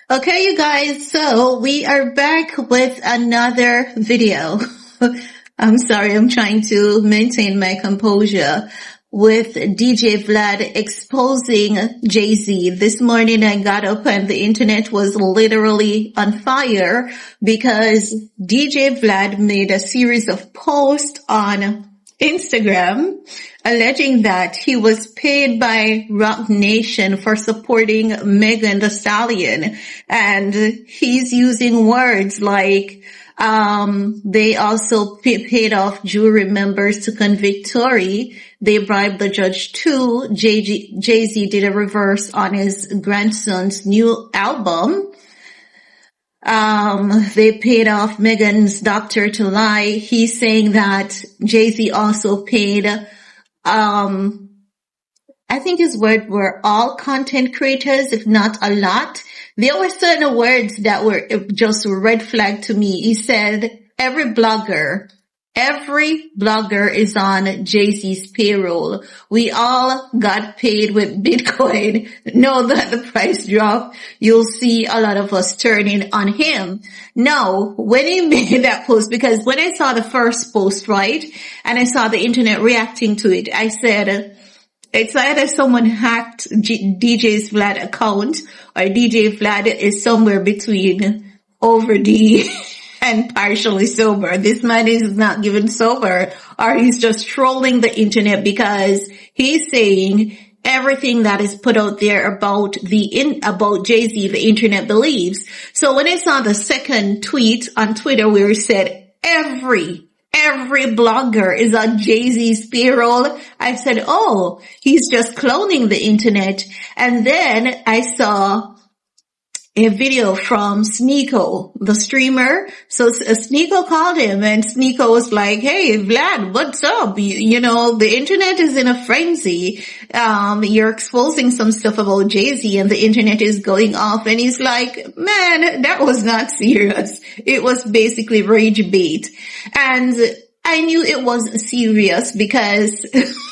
Okay, you guys, so we are back with another video. I'm sorry, I'm trying to maintain my composure with DJ Vlad exposing Jay-Z. This morning I got up and the internet was literally on fire because DJ Vlad made a series of posts on Instagram alleging that he was paid by Roc Nation for supporting Megan Thee Stallion, and he's using words like they also paid off jury members to convict Tory. They bribed the judge too. Jay-Z did a reverse on his grandson's new album. They paid off Megan's doctor to lie. He's saying that Jay-Z also paid, I think his word were all content creators, if not a lot. There were certain words that were just red flag to me. He said every blogger is on Jay-Z's payroll. We all got paid with Bitcoin. Know that the price drop, you'll see a lot of us turning on him. Now, when he made that post, because when I saw the first post, right, and I saw the internet reacting to it, I said, it's either someone hacked DJ's Vlad account or DJ Vlad is somewhere between over the and partially sober. This man is not given sober, or he's just trolling the internet because he's saying everything that is put out there about Jay-Z, the internet believes. So when I saw the second tweet on Twitter where it said every blogger is on Jay-Z's payroll, I said, oh, he's just cloning the internet. And then I saw a video from Sneo, the streamer. So Sneo called him and Sneo was like, hey, Vlad, what's up? You know, the internet is in a frenzy. You're exposing some stuff about Jay-Z and the internet is going off. And he's like, man, that was not serious. It was basically rage bait. And I knew it wasn't serious because,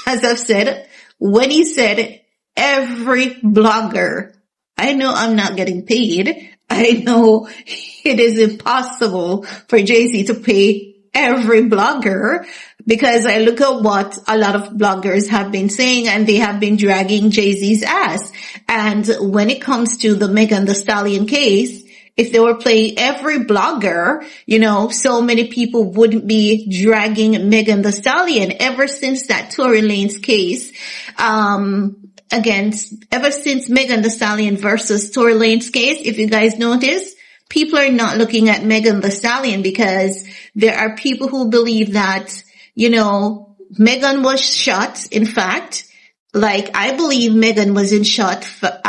as I've said, when he said every blogger, I know I'm not getting paid. I know it is impossible for Jay-Z to pay every blogger because I look at what a lot of bloggers have been saying and they have been dragging Jay-Z's ass. And when it comes to the Megan Thee Stallion case, if they were playing every blogger, you know, so many people wouldn't be dragging Megan Thee Stallion ever since that Tory Lanez case, ever since Megan Thee Stallion versus Tory Lanez case, if you guys notice, people are not looking at Megan Thee Stallion because there are people who believe that, you know, Megan was shot. In fact, like I believe Megan was shot, but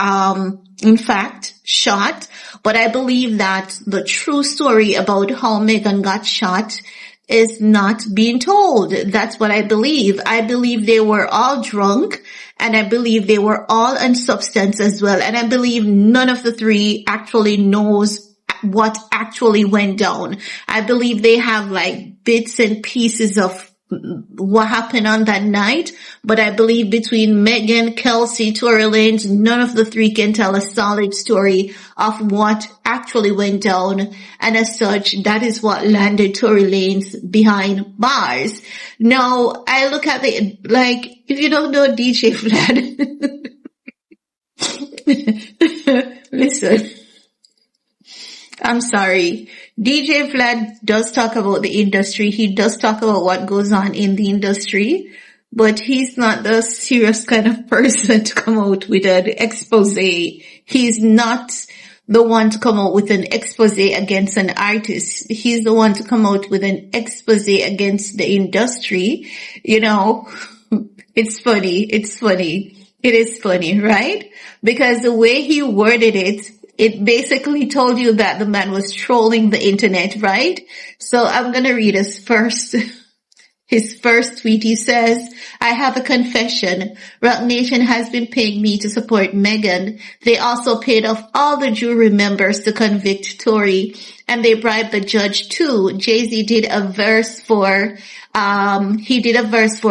I believe that the true story about how Megan got shot is not being told. That's what I believe. I believe they were all drunk and I believe they were all on substance as well. And I believe none of the three actually knows what actually went down. I believe they have like bits and pieces of what happened on that night, but I believe between Megan, Kelsey, Tory Lanez, none of the three can tell a solid story of what actually went down, and as such, that is what landed Tory Lanez behind bars. Now, I look at it like, if you don't know DJ Vlad, listen, I'm sorry. DJ Vlad does talk about the industry. He does talk about what goes on in the industry, but he's not the serious kind of person to come out with an expose. He's not the one to come out with an expose against an artist. He's the one to come out with an expose against the industry. You know, it's funny. It is funny, right? Because the way he worded it, it basically told you that the man was trolling the internet, right? So I'm going to read his first tweet. He says, I have a confession. Roc Nation has been paying me to support Megan. They also paid off all the jury members to convict Tory, and they bribed the judge too. Jay-Z did a verse for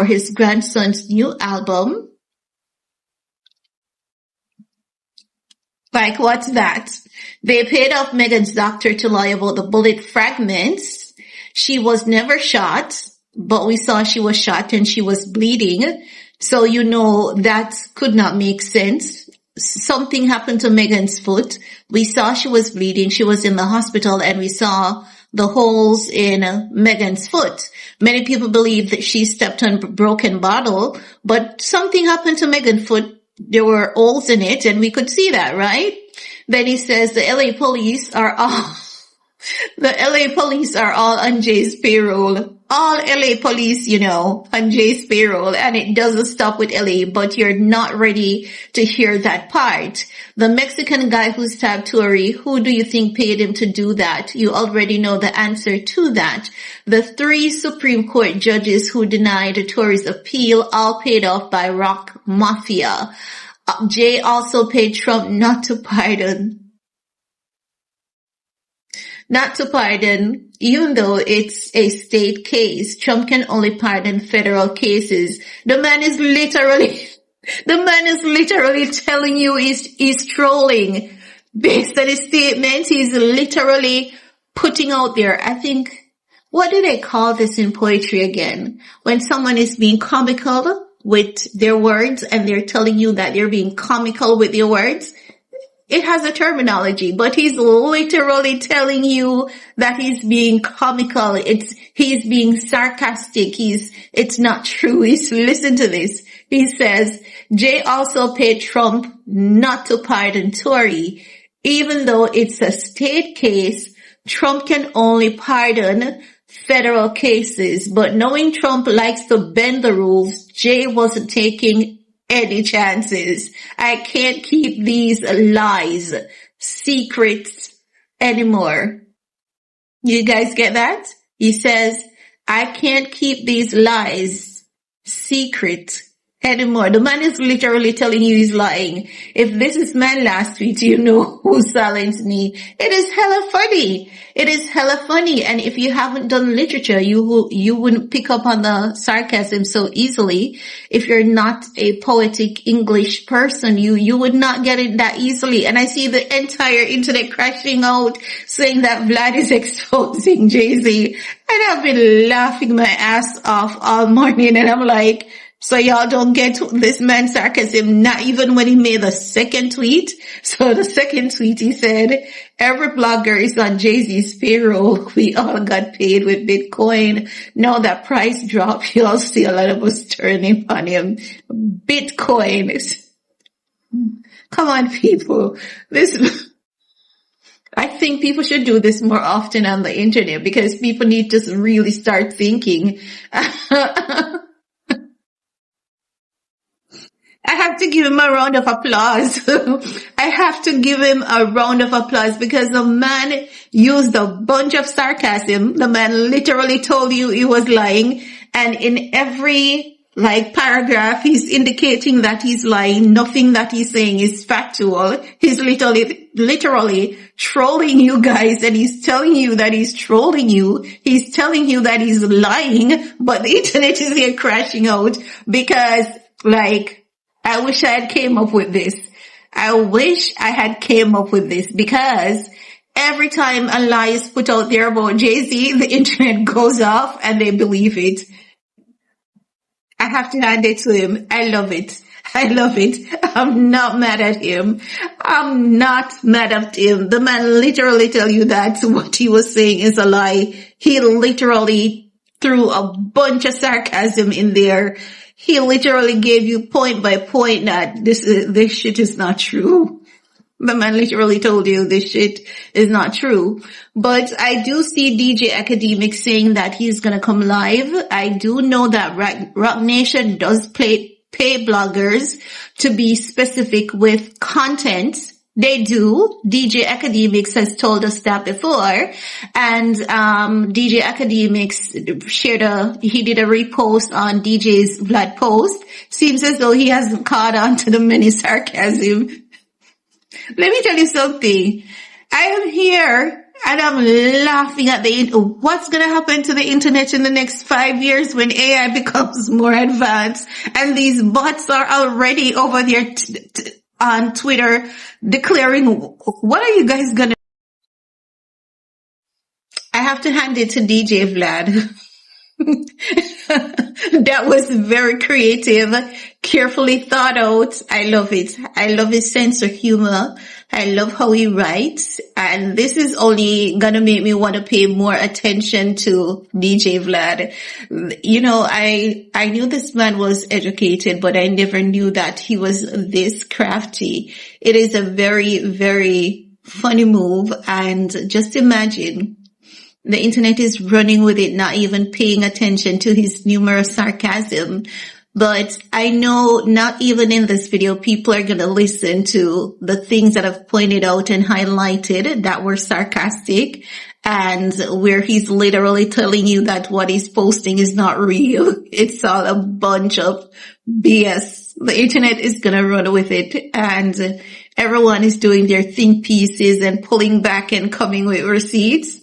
his grandson's new album. Like, what's that? They paid off Megan's doctor to lie about the bullet fragments. She was never shot, but we saw she was shot and she was bleeding. So you know that could not make sense. Something happened to Megan's foot. We saw she was bleeding. She was in the hospital and we saw the holes in Megan's foot. Many people believe that she stepped on a broken bottle, but something happened to Megan's foot. There were holes in it and we could see that, right? Then he says the LA police are all on Jay's payroll. All LA police, you know, on Jay's payroll, and it doesn't stop with LA, but you're not ready to hear that part. The Mexican guy who stabbed Tory, who do you think paid him to do that? You already know the answer to that. The 3 Supreme Court judges who denied Tory's appeal, all paid off by Roc Mafia. Jay also paid Trump not to pardon, even though it's a state case. Trump can only pardon federal cases. The man is literally telling you he's trolling. Based on his statement, he's literally putting out there, I think, what do they call this in poetry again? When someone is being comical with their words and they're telling you that they're being comical with their words. It has a terminology, but he's literally telling you that he's being comical. He's being sarcastic. It's not true. Listen to this. He says, Jay also paid Trump not to pardon Tory. Even though it's a state case, Trump can only pardon federal cases. But knowing Trump likes to bend the rules, Jay wasn't taking any chances. I can't keep these lies secrets anymore. You guys get that? He says, I can't keep these lies secret anymore. The man is literally telling you he's lying. If this is my last tweet, you know who silenced me. It is hella funny. It is hella funny. And if you haven't done literature, you wouldn't pick up on the sarcasm so easily. If you're not a poetic English person, you would not get it that easily. And I see the entire internet crashing out saying that Vlad is exposing Jay-Z. And I've been laughing my ass off all morning. And I'm like, so y'all don't get this man's sarcasm, not even when he made the second tweet. So the second tweet, he said, every blogger is on Jay-Z's payroll. We all got paid with Bitcoin. Now that price drop, you'll see a lot of us turning on him. Bitcoin. Come on, people. I think people should do this more often on the internet because people need to really start thinking. I have to give him a round of applause. I have to give him a round of applause because the man used a bunch of sarcasm. The man literally told you he was lying. And in every paragraph, he's indicating that he's lying. Nothing that he's saying is factual. He's literally trolling you guys, and he's telling you that he's trolling you. He's telling you that he's lying, but the internet is here crashing out because I wish I had came up with this. I wish I had came up with this because every time a lie is put out there about Jay-Z, the internet goes off and they believe it. I have to hand it to him. I love it. I love it. I'm not mad at him. I'm not mad at him. The man literally tell you that what he was saying is a lie. He literally threw a bunch of sarcasm in there. He literally gave you point by point that this shit is not true. The man literally told you this shit is not true. But I do see DJ Academic saying that he's gonna come live. I do know that Roc Nation does pay bloggers to be specific with content. They do. DJ Academics has told us that before. And DJ Academics he did a repost on DJ's Vlad post. Seems as though he hasn't caught on to the many sarcasm. Let me tell you something. I am here and I'm laughing at what's going to happen to the internet in the next 5 years when AI becomes more advanced and these bots are already over there on Twitter declaring, what are you guys gonna, I have to hand it to DJ Vlad. That was very creative, carefully thought out. I love it. I love his sense of humor. I love how he writes. And this is only gonna make me want to pay more attention to DJ Vlad. You know, I knew this man was educated, but I never knew that he was this crafty. It is a very, very funny move. And just imagine, the internet is running with it, not even paying attention to his numerous sarcasm. But I know not even in this video, people are going to listen to the things that I've pointed out and highlighted that were sarcastic, and where he's literally telling you that what he's posting is not real. It's all a bunch of BS. The internet is going to run with it, and everyone is doing their think pieces and pulling back and coming with receipts.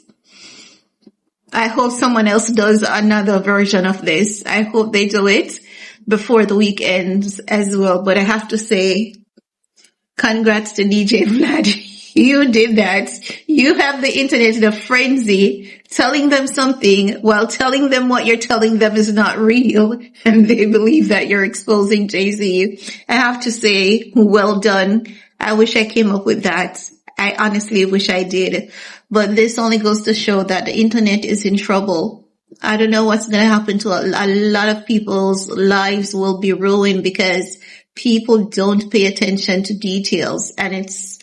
I hope someone else does another version of this. I hope they do it before the week ends as well. But I have to say, congrats to DJ Vlad. You did that. You have the internet in a frenzy, telling them something while telling them what you're telling them is not real. And they believe that you're exposing Jay-Z. I have to say, well done. I wish I came up with that. I honestly wish I did. But this only goes to show that the internet is in trouble. I don't know what's going to happen to a lot of people's lives will be ruined because people don't pay attention to details, and it's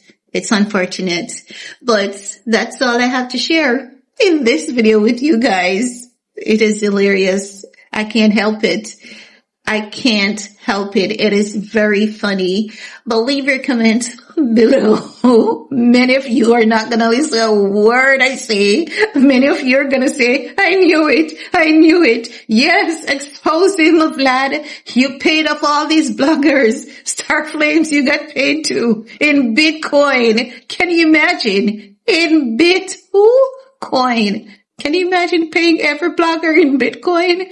unfortunate. But that's all I have to share in this video with you guys. It is hilarious. I can't help it. I can't help it. It is very funny. But leave your comment below. Many of you are not going to listen to a word I say. Many of you are going to say, I knew it. I knew it. Yes, exposing the Vlad. You paid off all these bloggers. Star Flames you got paid to in Bitcoin. Can you imagine? In Bitcoin. Can you imagine paying every blogger in Bitcoin?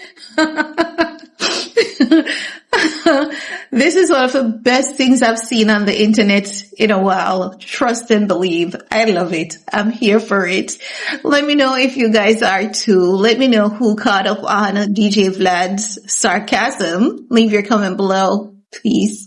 This is one of the best things I've seen on the internet in a while. Trust and believe. I love it. I'm here for it. Let me know if you guys are too. Let me know who caught up on DJ Vlad's sarcasm. Leave your comment below. Peace.